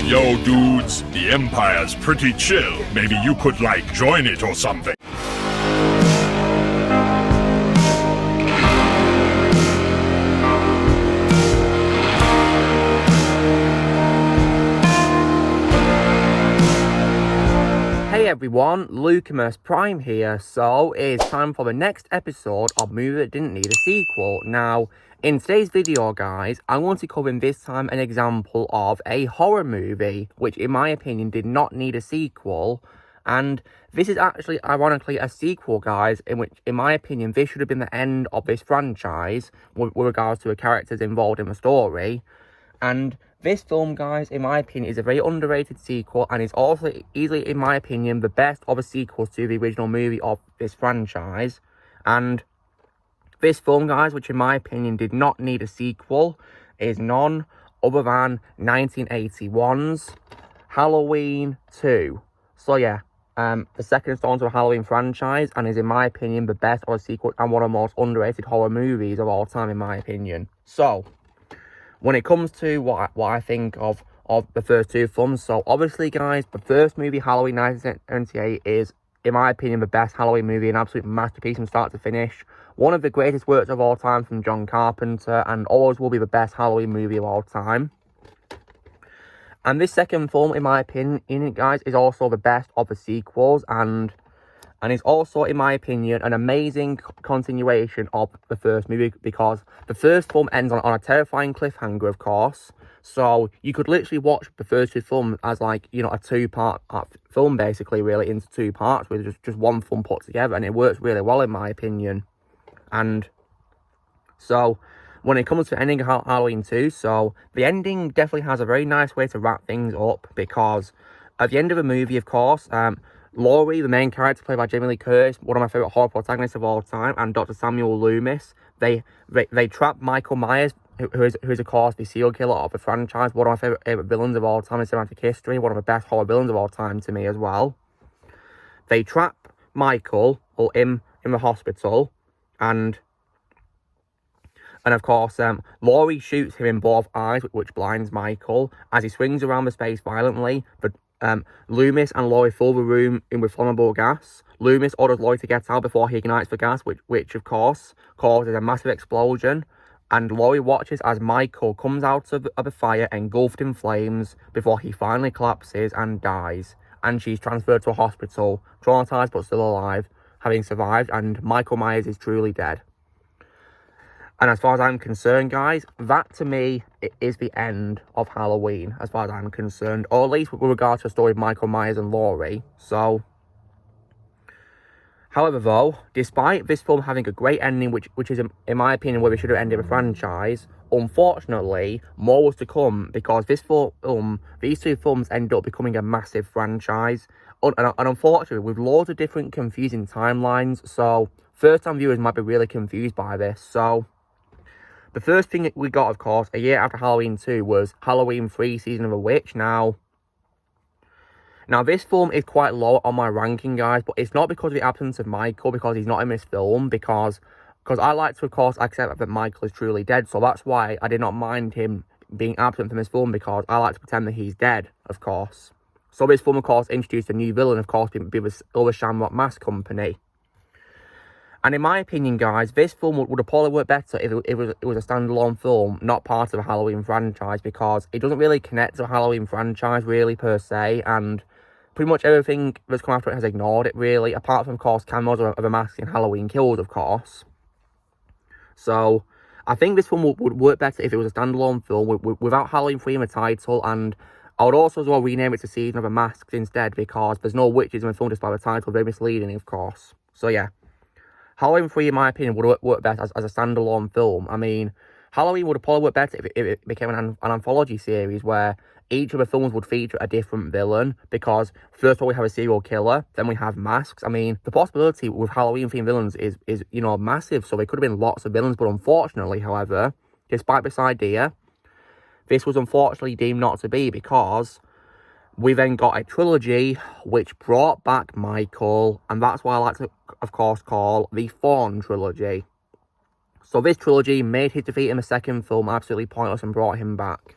Yo, dudes, the Empire's pretty chill. Maybe you could, join it or something. Hey everyone, Lucamus Prime here. So it's time for the next episode of Movie That Didn't Need a Sequel. Now, in today's video, guys, I want to cover this time an example of a horror movie, which in my opinion did not need a sequel. And this is actually, ironically, a sequel, guys, in which, in my opinion, this should have been the end of this franchise with regards to the characters involved in the story. And this film, guys, in my opinion, is a very underrated sequel and is also easily, in my opinion, the best of the sequels to the original movie of this franchise. And this film, guys, which in my opinion did not need a sequel, is none other than 1981's Halloween 2. So yeah, the second installment of the Halloween franchise, and is in my opinion the best of the sequel and one of the most underrated horror movies of all time, in my opinion. So when it comes to what I think of the first two films, so obviously, guys, the first movie, Halloween 1978, is, in my opinion, the best Halloween movie, an absolute masterpiece from start to finish. One of the greatest works of all time from John Carpenter, and always will be the best Halloween movie of all time. And this second film, in my opinion, guys, is also the best of the sequels, and it's also, in my opinion, an amazing continuation of the first movie, because the first film ends on a terrifying cliffhanger, of course. So you could literally watch the first two films as, a two-part film, basically, really, into two parts, with just one film put together, and it works really well, in my opinion. And so when it comes to ending Halloween 2, so the ending definitely has a very nice way to wrap things up, because at the end of the movie, of course, Laurie, the main character played by Jamie Lee Curtis, one of my favourite horror protagonists of all time, and Dr. Samuel Loomis, they trap Michael Myers, who is of course the serial killer of the franchise, one of my favourite villains of all time in cinematic history, one of the best horror villains of all time to me as well. They trap Michael, or in the hospital, and of course, Laurie shoots him in both eyes, which blinds Michael. As he swings around the space violently, Loomis and Laurie fill the room with flammable gas. Loomis orders Laurie to get out before he ignites the gas, which of course causes a massive explosion. And Laurie watches as Michael comes out of the fire engulfed in flames before he finally collapses and dies. And she's transferred to a hospital, traumatized but still alive, having survived, and Michael Myers is truly dead. And as far as I'm concerned, guys, that to me is the end of Halloween, as far as I'm concerned, or at least with regard to the story of Michael Myers and Laurie. So, however, though, despite this film having a great ending, which is, in my opinion, where we should have ended the franchise, unfortunately, more was to come, because these two films ended up becoming a massive franchise, and unfortunately, with loads of different confusing timelines, so first-time viewers might be really confused by this. So the first thing we got, of course, a year after Halloween 2 was Halloween 3, Season of the Witch. Now this film is quite low on my ranking, guys, but it's not because of the absence of Michael, because he's not in this film, because I like to, of course, accept that Michael is truly dead, so that's why I did not mind him being absent from this film, because I like to pretend that he's dead, of course. So this film, of course, introduced a new villain, of course, being the Silver Shamrock Mask Company. And in my opinion, guys, this film would have probably worked better if it was a standalone film, not part of a Halloween franchise, because it doesn't really connect to a Halloween franchise, really, per se, and pretty much everything that's come after it has ignored it, really, apart from, of course, cameos of the mask in Halloween Kills, of course. So I think this film would work better if it was a standalone film without Halloween 3 in the title, and I would also as well rename it to Season of the Masks instead, because there's no witches in the film just by the title, very misleading, of course. So yeah, Halloween 3, in my opinion, would work best as a standalone film. I mean, Halloween would have probably worked better if it became an anthology series where each of the films would feature a different villain, because first of all we have a serial killer, then we have masks. I mean, the possibility with Halloween-themed villains is massive, so there could have been lots of villains, but unfortunately, however, despite this idea, this was unfortunately deemed not to be, because we then got a trilogy which brought back Michael, and that's why I like to, of course, call the Thorn trilogy. So this trilogy made his defeat in the second film absolutely pointless and brought him back.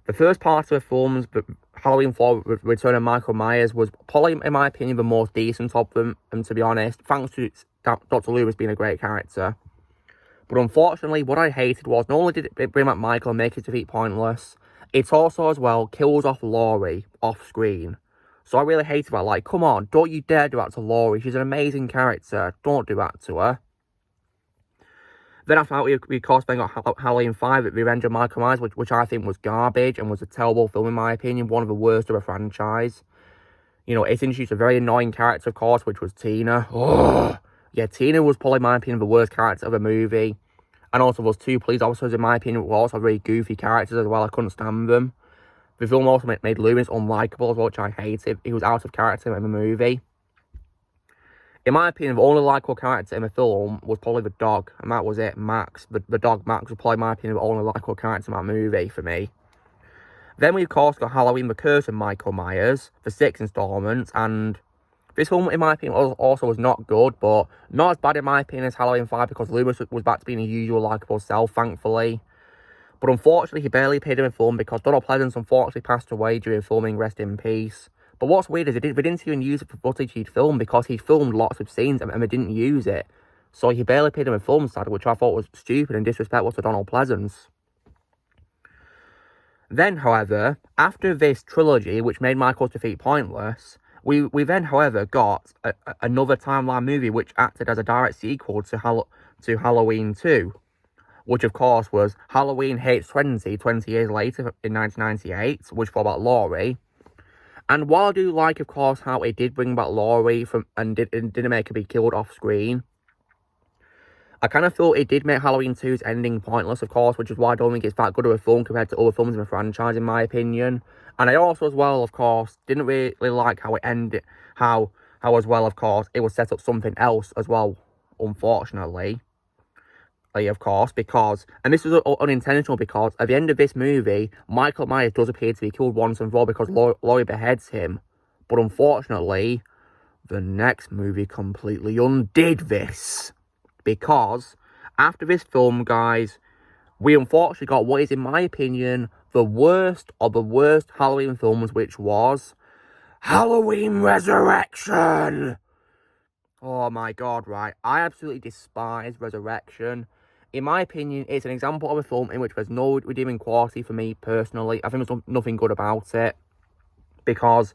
The first part of the films, Halloween 4 Return of Michael Myers, was probably, in my opinion, the most decent of them, and to be honest, thanks to Dr. Loomis being a great character. But unfortunately, what I hated was, not only did it bring back Michael and make his defeat pointless, it also, as well, kills off Laurie off-screen. So I really hated that. Like, come on, don't you dare do that to Laurie. She's an amazing character. Don't do that to her. Then after that, we of course then got Halloween 5, Revenge of Michael Myers, which I think was garbage and was a terrible film in my opinion, one of the worst of the franchise. You know, it's introduced a very annoying character, of course, which was Tina. Oh, yeah, Tina was probably, in my opinion, the worst character of the movie. And also those two police officers, in my opinion, were also very goofy characters as well. I couldn't stand them. The film also made Loomis unlikable as well, which I hated. He was out of character in the movie. In my opinion, the only likable character in the film was probably the dog, and that was it, Max. The dog Max was probably, in my opinion, the only likable character in that movie for me. Then we, of course, got Halloween The Curse of Michael Myers, the 6th installment, and this film, in my opinion, also was not good, but not as bad, in my opinion, as Halloween 5, because Loomis was back to being his usual likable self, thankfully. But unfortunately, he barely appeared in the film because Donald Pleasence unfortunately passed away during filming, rest in peace. But what's weird is they didn't even use it for footage he'd filmed because he filmed lots of scenes and they didn't use it. So he barely appeared in the film, sadly, which I thought was stupid and disrespectful to Donald Pleasence. Then, however, after this trilogy, which made Michael's defeat pointless, we then, however, got another timeline movie which acted as a direct sequel to Halloween 2. Which, of course, was Halloween H20, 20 years later in 1998, which was about Laurie. And while I do like, of course, how it did bring back Laurie and didn't make her be killed off screen, I kind of thought it did make Halloween 2's ending pointless, of course, which is why I don't think it's that good of a film compared to other films in the franchise, in my opinion. And I also, as well, of course, didn't really like how it ended, how as well, of course, it was set up something else as well, unfortunately. Of course, because, and this was unintentional, because at the end of this movie, Michael Myers does appear to be killed once and for all because Laurie beheads him. But unfortunately, the next movie completely undid this. Because after this film, guys, we unfortunately got what is, in my opinion, the worst of the worst Halloween films, which was Halloween Resurrection. Oh my god, right. I absolutely despise Resurrection. In my opinion, it's an example of a film in which there's no redeeming quality for me personally. I think there's nothing good about it. Because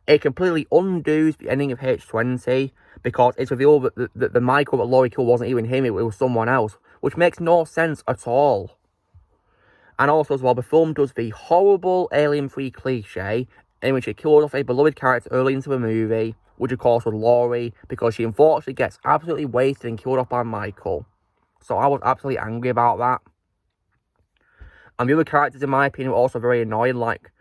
it completely undoes the ending of H20. Because it's revealed that the Michael that Laurie killed wasn't even him, it was someone else. Which makes no sense at all. And also as well, the film does the horrible Alien 3 cliche, in which it kills off a beloved character early into the movie, which of course was Laurie, because she unfortunately gets absolutely wasted and killed off by Michael. So I was absolutely angry about that. And the other characters, in my opinion, were also very annoying, like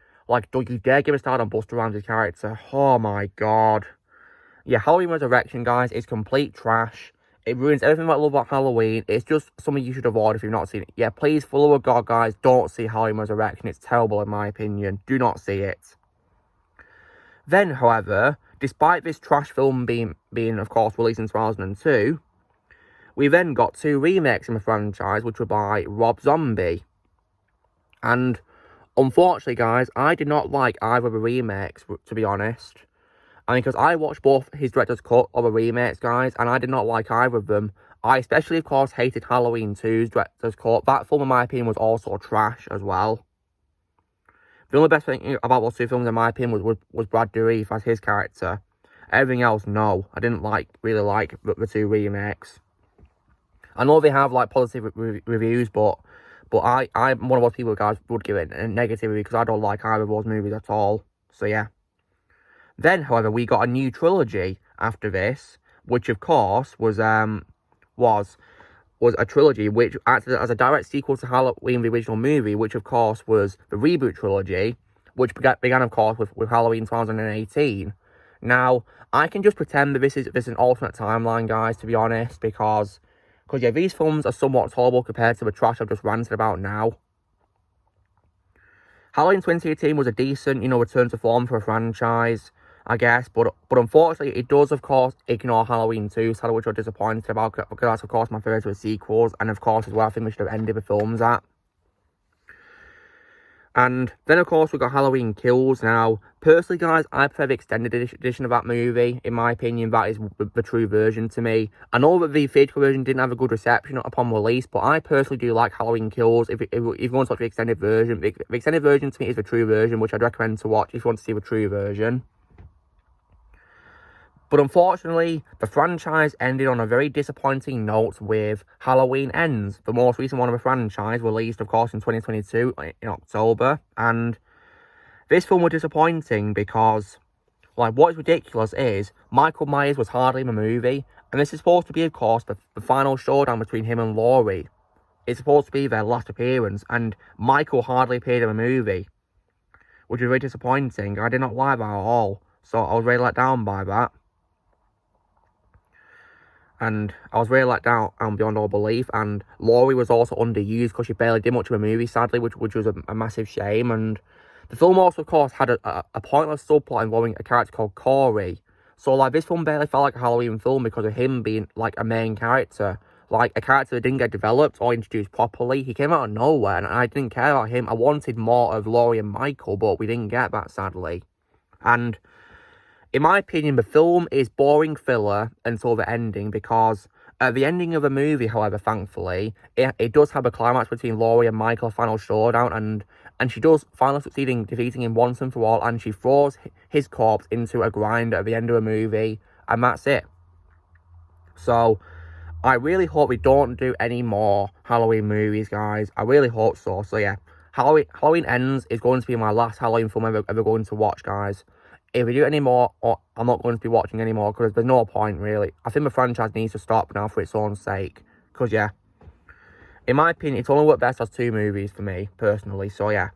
don't you dare give a start on Busta Rhymes' character. Oh my god. Yeah, Halloween Resurrection, guys, is complete trash. It ruins everything I love about Halloween. It's just something you should avoid if you've not seen it. Yeah, please, for the love of God, guys, don't see Halloween Resurrection. It's terrible, in my opinion. Do not see it. Then, however, despite this trash film being of course, released in 2002, we then got 2 remakes in the franchise, which were by Rob Zombie. And, unfortunately, guys, I did not like either of the remakes, to be honest. And because I watched both his director's cut of the remakes, guys, and I did not like either of them. I especially, of course, hated Halloween 2's director's cut. That film, in my opinion, was also trash as well. The only best thing about those 2 films, in my opinion, was Brad Dourif as his character. Everything else, no. I didn't really like the 2 remakes. I know they have, positive reviews, but I'm one of those people, guys, would give it a negative review, because I don't like either of those movies at all. So, yeah. Then, however, we got a new trilogy after this, which, of course, was a trilogy which acted as a direct sequel to Halloween, the original movie, which, of course, was the reboot trilogy, which began, of course, with Halloween 2018. Now, I can just pretend that this is an alternate timeline, guys, to be honest, because yeah, these films are somewhat tolerable compared to the trash I've just ranted about now. Halloween 2018 was a decent, return to form for a franchise, I guess, but unfortunately, it does, of course, ignore Halloween 2, sadly, which I'm disappointed about, because that's, of course, my favourite sequels, and, of course, as well, I think we should have ended the films at. And then, of course, we've got Halloween Kills. Now, personally, guys, I prefer the extended edition of that movie. In my opinion, that is the true version to me. I know that the theatrical version didn't have a good reception upon release, but I personally do like Halloween Kills. If you want to watch the extended version, the extended version to me is the true version, which I'd recommend to watch if you want to see the true version. But unfortunately, the franchise ended on a very disappointing note with Halloween Ends, the most recent one of the franchise, released, of course, in 2022, in October. And this film was disappointing because, like, what is ridiculous is Michael Myers was hardly in the movie, and this is supposed to be, of course, the final showdown between him and Laurie. It's supposed to be their last appearance, and Michael hardly appeared in the movie, which was very disappointing. I did not like that at all, so I was really let down by that. And I was really let down beyond all belief. And Laurie was also underused because she barely did much of a movie, sadly, which was a massive shame. And the film also, of course, had a pointless subplot involving a character called Corey. So, like, this film barely felt like a Halloween film because of him being, like, a main character. Like, a character that didn't get developed or introduced properly. He came out of nowhere, and I didn't care about him. I wanted more of Laurie and Michael, but we didn't get that, sadly. And in my opinion, the film is boring filler until the ending, because at the ending of the movie, however, thankfully, it does have a climax between Laurie and Michael, final showdown, and she does finally succeed in defeating him once and for all, and she throws his corpse into a grinder at the end of the movie, and that's it. So, I really hope we don't do any more Halloween movies, guys. I really hope so. So, yeah, Halloween Ends is going to be my last Halloween film ever going to watch, guys. If we do any more, I'm not going to be watching anymore because there's no point, really. I think the franchise needs to stop now for its own sake. Because, yeah, in my opinion, it's only worked best as 2 movies for me, personally. So, yeah.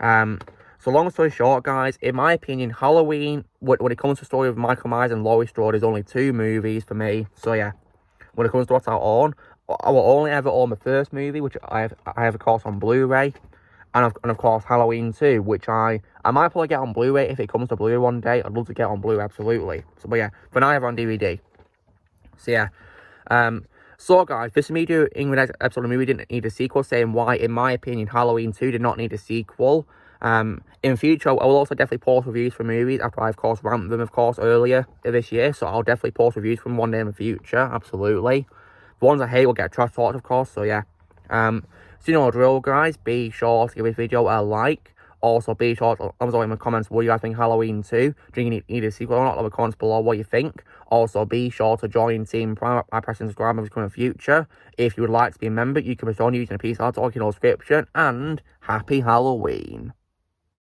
So, long story short, guys, in my opinion, Halloween, when it comes to the story of Michael Myers and Laurie Strode, is only 2 movies for me. So, yeah. When it comes to what I own, I will only ever own the first movie, which I have, of course, on Blu-ray. And of course, Halloween 2, which I might probably get on Blu-ray if it comes to Blu-ray one day. I'd love to get on Blu-ray, absolutely. So, but yeah, for now I have on DVD. So, yeah. So, guys, this is me doing the next episode of the movie didn't need a sequel, saying why, in my opinion, Halloween 2 did not need a sequel. In future, I will also definitely post reviews for movies after I, of course, ranked them, of course, earlier this year. So, I'll definitely post reviews from one day in the future, absolutely. The ones I hate will get trash talked, of course, so, yeah. So, you know the drill, guys. Be sure to give this video a like. Also, be sure to let me know in the comments what you guys think Halloween 2. Do you need a sequel or not? Leave a comment below what you think. Also, be sure to join Team Prime by pressing subscribe in the future. If you would like to be a member, you can be joined using a piece of art or in the description. And happy Halloween.